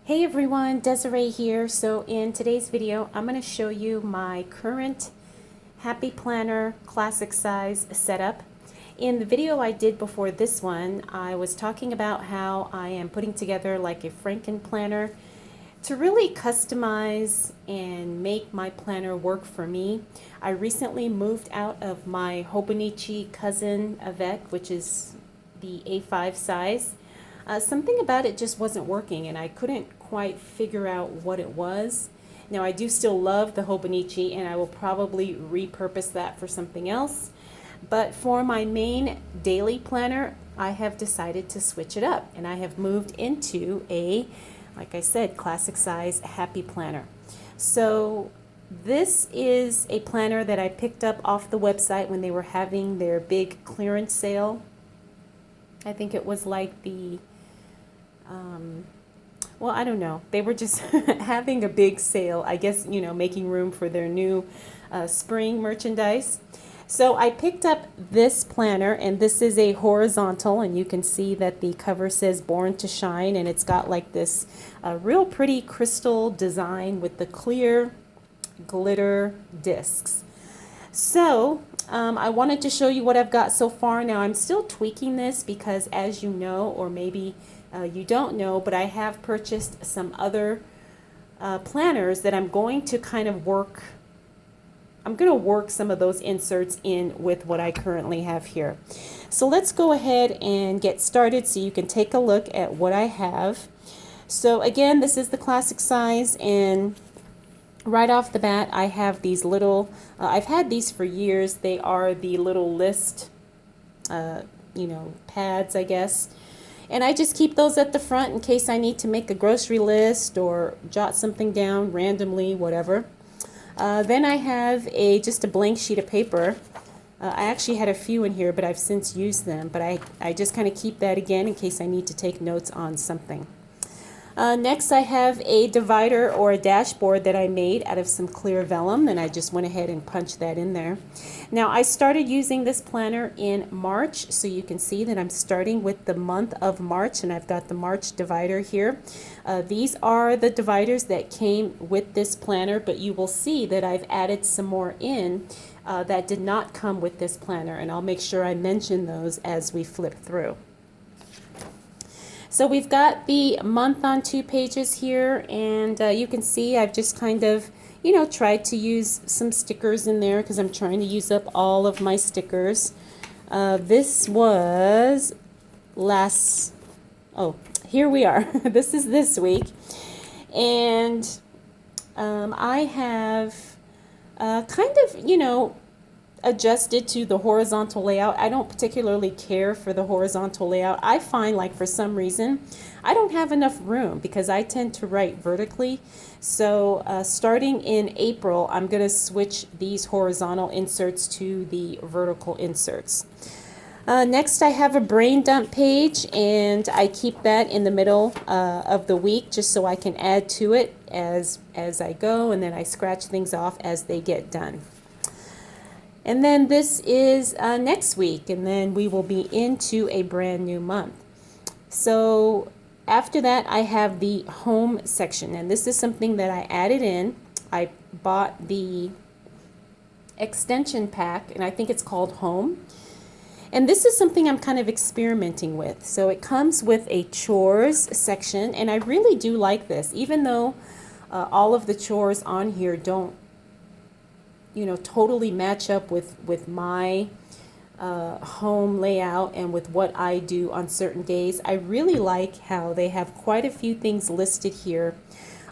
Hey everyone, Desiree here. So in today's video, I'm going to show you my current Happy Planner classic size setup. In the video I did before this one, I was talking about how I am putting together like a Franken planner to really customize and make my planner work for me. I recently moved out of my Hobonichi cousin avec, which is the A5 size. Something about it just wasn't working and I couldn't quite figure out what it was. Now I do still love the Hobonichi and I will probably repurpose that for something else. But for my main daily planner, I have decided to switch it up and I have moved into a, like I said, classic size Happy Planner. So this is a planner that I picked up off the website when they were having their big clearance sale. I think it was like the well, I don't know. They were just having a big sale, I guess, you know, making room for their new spring merchandise. So I picked up this planner, and this is a horizontal, and you can see that the cover says Born to Shine, and it's got like this real pretty crystal design with the clear glitter discs. So I wanted to show you what I've got so far. Now I'm still tweaking this because, as you know, or maybe you don't know, but I have purchased some other planners that I'm going to kind of work. I'm going to work some of those inserts in with what I currently have here. So let's go ahead and get started so you can take a look at what I have. So again, this is the classic size, and right off the bat, I have these little, I've had these for years. They are the little list, pads, I guess. And I just keep those at the front in case I need to make a grocery list or jot something down randomly, whatever. Then I have just a blank sheet of paper. I actually had a few in here, but I've since used them. But I just kind of keep that again in case I need to take notes on something. Next, I have a divider or a dashboard that I made out of some clear vellum, and I just went ahead and punched that in there. Now, I started using this planner in March, so you can see that I'm starting with the month of March, and I've got the March divider here. These are the dividers that came with this planner, but you will see that I've added some more in that did not come with this planner, and I'll make sure I mention those as we flip through. So we've got the month on 2 pages here, and you can see I've just kind of, tried to use some stickers in there because I'm trying to use up all of my stickers. This was here we are. This is this week. And I have kind of, adjusted to the horizontal layout. I don't particularly care for the horizontal layout. I find like for some reason I don't have enough room because I tend to write vertically. So starting in April, I'm going to switch these horizontal inserts to the vertical inserts. Next, I have a brain dump page, and I keep that in the middle of the week just so I can add to it as I go, and then I scratch things off as they get done. And then this is next week, and then we will be into a brand new month. So after that, I have the home section, and this is something that I added in. I bought the extension pack, and I think it's called Home. And this is something I'm kind of experimenting with. So it comes with a chores section, and I really do like this, even though all of the chores on here don't totally match up with my home layout and with what I do on certain days. I really like how they have quite a few things listed here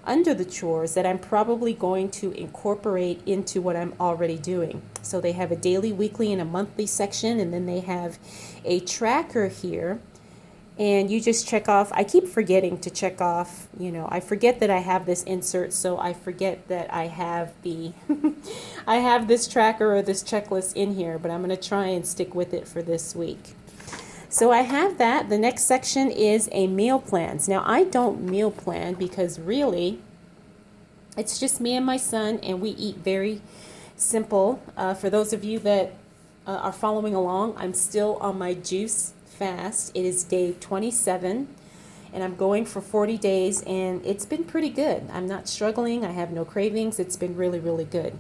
under the chores that I'm probably going to incorporate into what I'm already doing. So they have a daily, weekly, and a monthly section, and then they have a tracker here. And you just check off. I keep forgetting to check off, I forget that I have this insert, so I forget that I have the I have this tracker or this checklist in here, but I'm going to try and stick with it for this week. So I have that. The next section is a meal plans. Now I don't meal plan because really it's just me and my son, and we eat very simple. For those of you that are following along, I'm still on my juice fast. It is day 27, and I'm going for 40 days, and it's been pretty good. I'm not struggling. I have no cravings. It's been really, really good.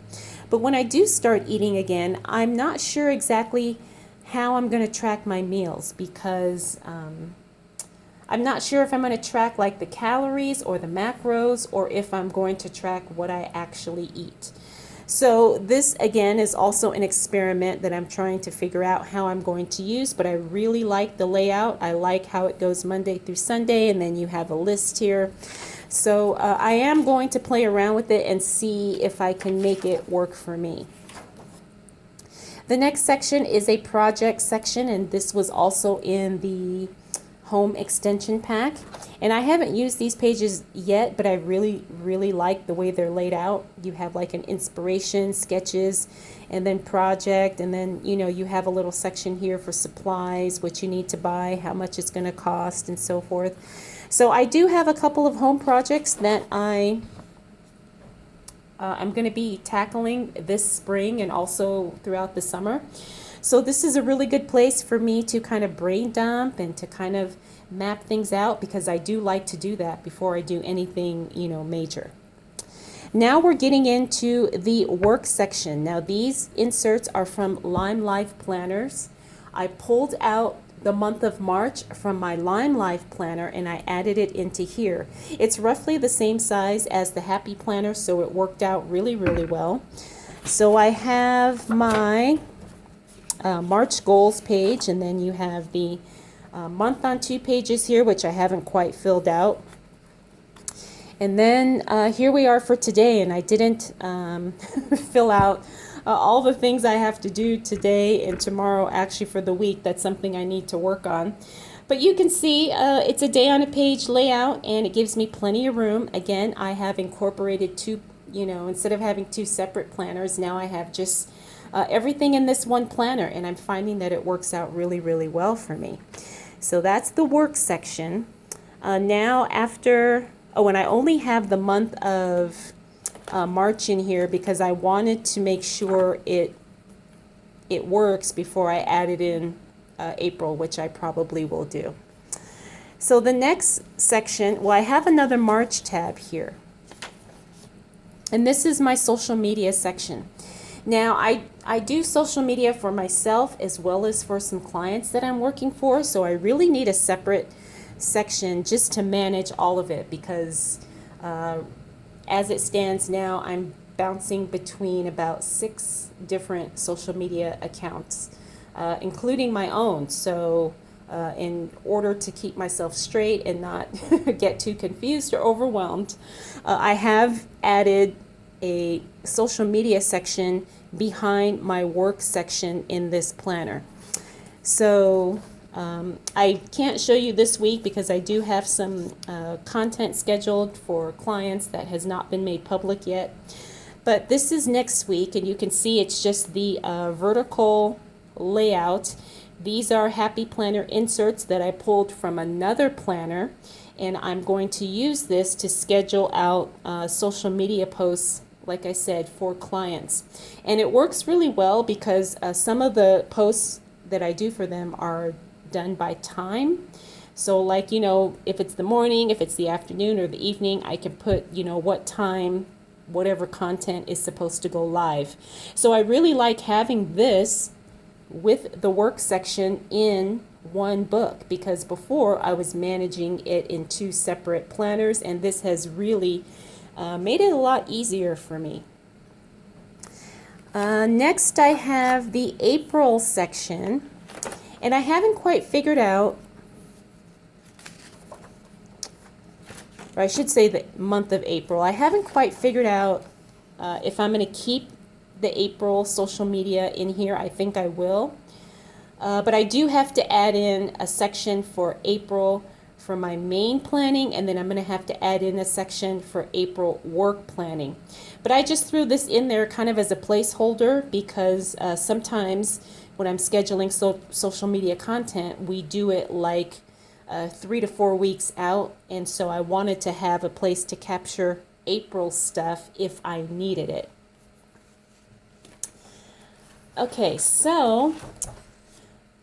But when I do start eating again, I'm not sure exactly how I'm going to track my meals, because I'm not sure if I'm going to track like the calories or the macros, or if I'm going to track what I actually eat. So this again is also an experiment that I'm trying to figure out how I'm going to use, but I really like the layout. I like how it goes Monday through Sunday, and then you have a list here. So I am going to play around with it and see if I can make it work for me. The next section is a project section, and this was also in the home extension pack. And I haven't used these pages yet, but I really, really like the way they're laid out. You have like an inspiration, sketches, and then project, and then, you know, you have a little section here for supplies, what you need to buy, how much it's going to cost, and so forth. So I do have a couple of home projects that I'm going to be tackling this spring and also throughout the summer. So this is a really good place for me to kind of brain dump and to kind of map things out, because I do like to do that before I do anything, you know, major. Now we're getting into the work section. Now these inserts are from Limelife Planners. I pulled out the month of March from my Limelife planner and I added it into here. It's roughly the same size as the Happy Planner, so it worked out really, really well. So I have my March goals page, and then you have the month on 2 pages here, which I haven't quite filled out. And then here we are for today, and I didn't fill out all the things I have to do today and tomorrow actually for the week. That's something I need to work on. But you can see it's a day on a page layout, and it gives me plenty of room. Again, I have incorporated two, you know, instead of having 2 separate planners, now I have just everything in this one planner, and I'm finding that it works out really, really well for me. So that's the work section. Now after, and I only have the month of March in here because I wanted to make sure it works before I added in April, which I probably will do. So the next section, well, I have another March tab here. And this is my social media section. Now, I do social media for myself as well as for some clients that I'm working for, so I really need a separate section just to manage all of it, because as it stands now, I'm bouncing between about 6 different social media accounts, including my own. So in order to keep myself straight and not get too confused or overwhelmed, I have added a social media section behind my work section in this planner. So I can't show you this week because I do have some content scheduled for clients that has not been made public yet. But this is next week, and you can see it's just the vertical layout. These are Happy Planner inserts that I pulled from another planner, and I'm going to use this to schedule out social media posts, like I said, for clients. And it works really well because some of the posts that I do for them are done by time. So like, you know, if it's the morning, if it's the afternoon or the evening, I can put, you know, what time whatever content is supposed to go live. So I really like having this with the work section in one book, because before I was managing it in 2 separate planners, and this has really made it a lot easier for me. Next I have the April section, and I haven't quite figured out, or I should say the month of April. I haven't quite figured out if I'm going to keep the April social media in here. I think I will. But I do have to add in a section for April for my main planning, and then I'm going to have to add in a section for April work planning. But I just threw this in there kind of as a placeholder because sometimes when I'm scheduling social media content, we do it like 3 to 4 weeks out, and so I wanted to have a place to capture April stuff if I needed it. Okay, so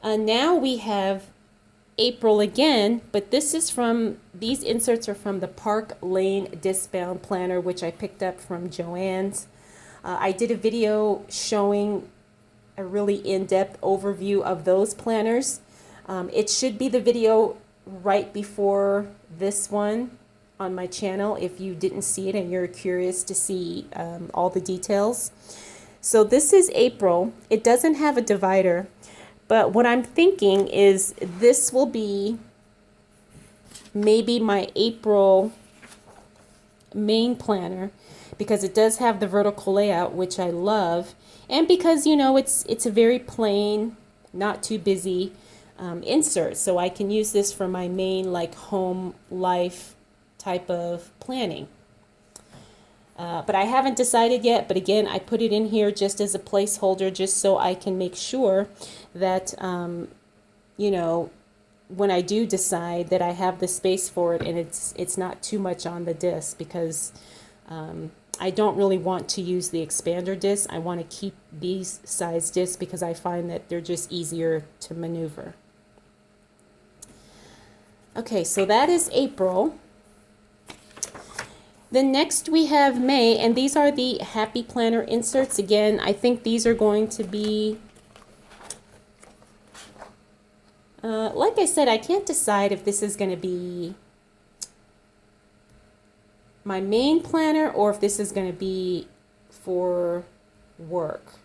now we have April again, but this is these inserts are from the Park Lane Discbound Planner, which I picked up from Joann's. I did a video showing a really in-depth overview of those planners. It should be the video right before this one on my channel if you didn't see it and you're curious to see all the details. So this is April. It doesn't have a divider, but what I'm thinking is this will be maybe my April main planner, because it does have the vertical layout, which I love, and because, you know, it's a very plain, not too busy insert, so I can use this for my main like home life type of planning. But I haven't decided yet, but again, I put it in here just as a placeholder, just so I can make sure that, you know, when I do decide, that I have the space for it and it's not too much on the disc, because I don't really want to use the expander disc. I want to keep these size discs because I find that they're just easier to maneuver. Okay, so that is April. Then next we have May, and these are the Happy Planner inserts. Again, I think these are going to be, like I said, I can't decide if this is going to be my main planner or if this is going to be for work.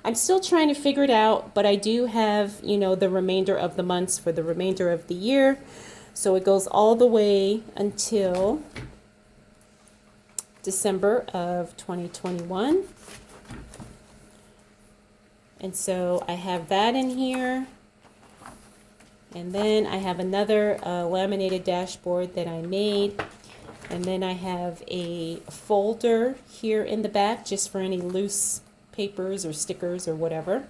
I'm still trying to figure it out, but I do have, you know, the remainder of the months for the remainder of the year. So it goes all the way until December of 2021. And so I have that in here. And then I have another laminated dashboard that I made. And then I have a folder here in the back just for any loose papers or stickers or whatever.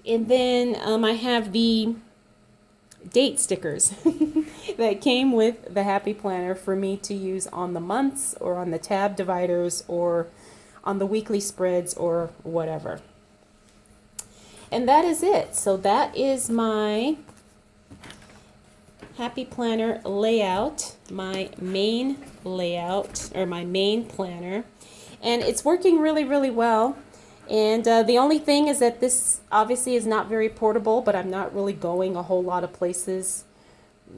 And then I have the date stickers that came with the Happy Planner for me to use on the months or on the tab dividers or on the weekly spreads or whatever. And that is it. So that is my Happy Planner layout, my main layout, or my main planner. And it's working really, really well. And the only thing is that this obviously is not very portable, but I'm not really going a whole lot of places,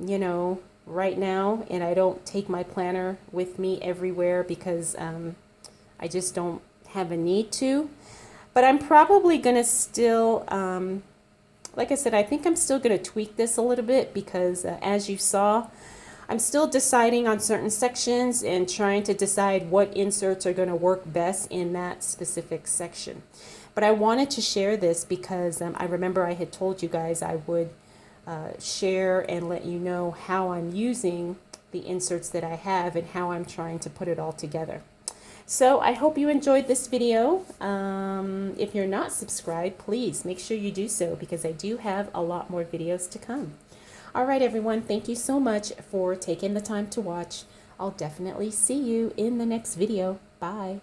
you know, right now. And I don't take my planner with me everywhere because I just don't have a need to. But I'm probably going to still, like I said, I think I'm still going to tweak this a little bit because as you saw, I'm still deciding on certain sections and trying to decide what inserts are going to work best in that specific section. But I wanted to share this because I remember I had told you guys I would share and let you know how I'm using the inserts that I have and how I'm trying to put it all together. So I hope you enjoyed this video. If you're not subscribed, please make sure you do so because I do have a lot more videos to come. All right, everyone, thank you so much for taking the time to watch. I'll definitely see you in the next video. Bye.